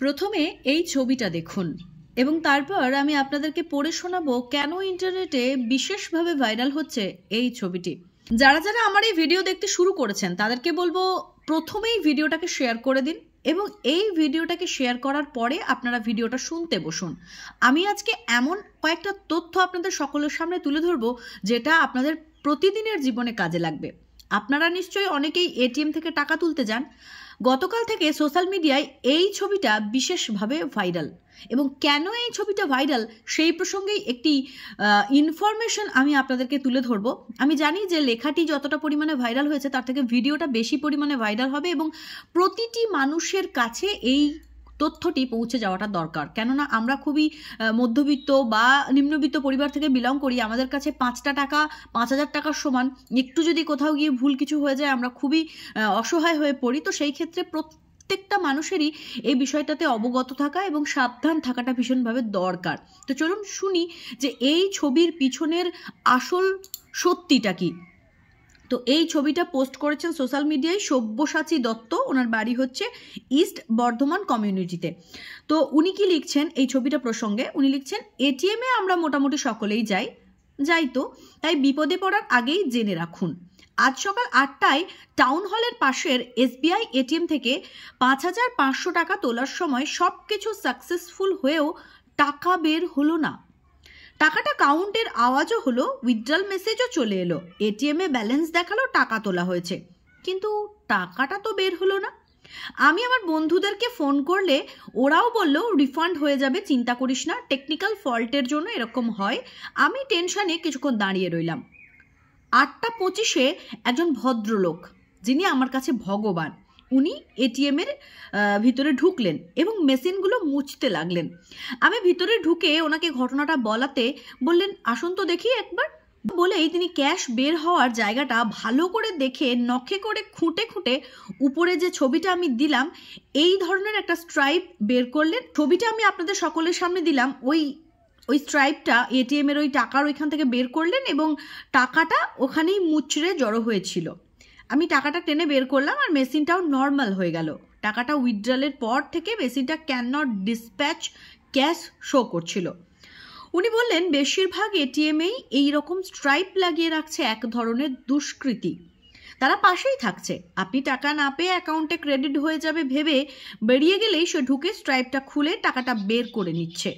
প্রথমে এই ছবিটা দেখুন এবং তারপর আমি আপনাদেরকে পড়ে শোনাবো কেন ইন্টারনেটে বিশেষভাবে ভাইরাল হচ্ছে এই ছবিটি। যারা যারা আমার এই ভিডিও দেখতে শুরু করেছেন তাদেরকে বলবো প্রথমেই ভিডিওটাকে শেয়ার করে দিন এবং এই ভিডিওটাকে শেয়ার করার পরে আপনারা ভিডিওটা শুনতে বসুন। আমি আজকে এমন কয়েকটা তথ্য আপনাদের সকলের সামনে তুলে ধরবো যেটা আপনাদের প্রতিদিনের জীবনে কাজে লাগবে। আপনারা নিশ্চয়ই অনেকেই এটিএম থেকে টাকা তুলতে যান। গতকাল থেকে সোশ্যাল মিডিয়ায় এই ছবিটা বিশেষভাবে ভাইরাল এবং কেন এই ছবিটা ভাইরাল সেই প্রসঙ্গেই একটি ইনফরমেশন আমি আপনাদেরকে তুলে ধরবো। আমি জানি যে লেখাটি যতটা পরিমাণে ভাইরাল হয়েছে তার থেকে ভিডিওটা বেশি পরিমাণে ভাইরাল হবে এবং প্রতিটি মানুষের কাছে এই তথ্যটি পৌঁছে যাওয়াটা দরকার। কেননা আমরা খুবই মধ্যবিত্ত বা নিম্নবিত্ত পরিবার থেকে বিলং করি। আমাদের কাছে 5টা টাকা 5,000 টাকার সমান। একটু যদি কোথাও গিয়ে ভুল কিছু হয়ে যায় আমরা খুবই অসহায় হয়ে পড়ি। তো সেই ক্ষেত্রে প্রত্যেকটা মানুষেরই এই বিষয়টাতে অবগত থাকা এবং সাবধান থাকাটা ভীষণভাবে দরকার। তো চলুন শুনি যে এই ছবির পিছনের আসল সত্যিটা কি। তো এই ছবিটা পোস্ট করেছেন সোশ্যাল মিডিয়ায় সব্যসাচী দত্ত। ওনার বাড়ি হচ্ছে ইস্ট বর্ধমান কমিউনিটিতে। তো উনি কি লিখছেন এই ছবিটা প্রসঙ্গে? উনি লিখছেন, এটিএমে আমরা মোটামুটি সকলেই যাই তো তাই বিপদে পড়ার আগেই জেনে রাখুন। আজ সকাল 8টায় টাউন হলের পাশের এসবিআই এটিএম থেকে 5,500 টাকা তোলার সময় সব কিছু সাকসেসফুল হয়েও টাকা বের হলো না। টাকাটা কাউন্টের আওয়াজও হলো, উইথড্রল মেসেজও চলে এলো, এটিএমে ব্যালেন্স দেখালো, টাকা তোলা হয়েছে, কিন্তু টাকাটা তো বের হলো না। আমি আমার বন্ধুদেরকে ফোন করলে ওরাও বললো রিফান্ড হয়ে যাবে, চিন্তা করিস না, টেকনিক্যাল ফল্টের জন্য এরকম হয়। আমি টেনশনে কিছুক্ষণ দাঁড়িয়ে রইলাম। 8টা 25-এ একজন ভদ্রলোক, যিনি আমার কাছে ভগবান, উনি এটিএমের ভিতরে ঢুকলেন এবং মেশিনগুলো মুছতে লাগলেন। আমি ভিতরে ঢুকে ওনাকে ঘটনাটা বলাতে বললেন, আসুন তো দেখি একবার। বলেই তিনি ক্যাশ বের হওয়ার জায়গাটা ভালো করে দেখে নখে করে খুঁটে খুঁটে উপরে যে ছবিটা আমি দিলাম এই ধরনের একটা স্ট্রাইপ বের করলেন। ছবিটা আমি আপনাদের সকলের সামনে দিলাম। ওই স্ট্রাইপটা এটিএমের ওই টাকার ওইখান থেকে বের করলেন এবং টাকাটা ওখানেই মুচড়ে জড়ো হয়েছিল। আমি টাকাটা টেনে বের করলাম আর মেশিনটাও নর্মাল হয়ে গেল। টাকাটা উইথড্রলের পর থেকে মেশিনটা can not dispatch cash show করছিল। উনি বললেন, বেশিরভাগ এটিএমেই এইরকম স্ট্রাইপ লাগিয়ে রাখছে এক ধরনের দুষ্কৃতী। তারা পাশেই থাকছে, আপনি টাকা না পেয়ে অ্যাকাউন্টে ক্রেডিট হয়ে যাবে ভেবে বেরিয়ে গেলেই সে ঢুকে স্ট্রাইপটা খুলে টাকাটা বের করে নিচ্ছে।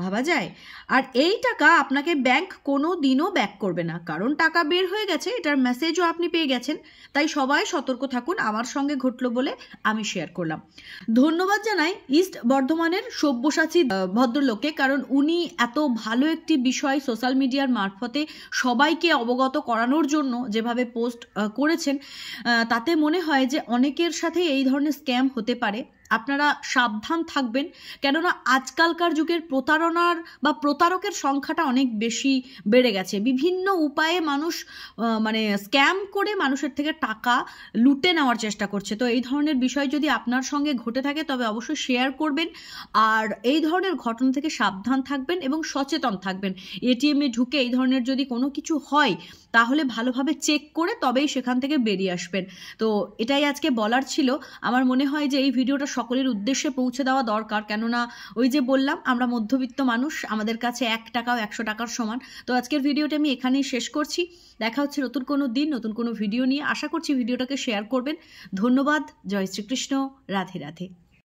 ভাবা যায়। আর এই টাকা আপনাকে ব্যাংক কোনো দিনও ব্যাক করবে না, কারণ টাকা বের হয়ে গেছে, এটার মেসেজও আপনি পেয়ে গেছেন। তাই সবাই সতর্ক থাকুন। আমার সঙ্গে ঘটলো বলে আমি শেয়ার করলাম। ধন্যবাদ জানাই ইস্ট বর্ধমানের সব্যসাচী ভদ্রলোককে, কারণ উনি এত ভালো একটি বিষয় সোশ্যাল মিডিয়ার মারফতে সবাইকে অবগত করানোর জন্য যেভাবে পোস্ট করেছেন, তাতে মনে হয় যে অনেকের সাথে এই ধরনের স্ক্যাম হতে পারে। আপনারা সাবধান থাকবেন, কেননা আজকালকার যুগের প্রতারণার বা প্রতারকের সংখ্যাটা অনেক বেশি বেড়ে গেছে। বিভিন্ন উপায়ে মানুষ স্ক্যাম করে মানুষের থেকে টাকা লুটে নেওয়ার চেষ্টা করছে। তো এই ধরনের বিষয় যদি আপনার সঙ্গে ঘটে থাকে তবে অবশ্যই শেয়ার করবেন আর এই ধরনের ঘটনা থেকে সাবধান থাকবেন এবং সচেতন থাকবেন। এটিএমে ঢুকে এই ধরনের যদি কোনো কিছু হয় তাহলে ভালোভাবে চেক করে তবেই সেখান থেকে বেরিয়ে আসবেন। তো এটাই আজকে বলার ছিল। আমার মনে হয় যে এই ভিডিওটা সকলের উদ্দেশ্যে পৌঁছে দেওয়া দরকার, কেননা ওই যে বললাম আমরা মধ্যবিত্ত মানুষ, আমাদের কাছে 1 টাকাও 100 টাকার সমান। তো আজকের ভিডিওটা আমি এখানেই শেষ করছি। দেখা হচ্ছে নতুন কোনো দিন নতুন কোনো ভিডিও নিয়ে। আশা করছি ভিডিওটাকে শেয়ার করবেন। ধন্যবাদ। জয় শ্রীকৃষ্ণ। রাধে রাধে।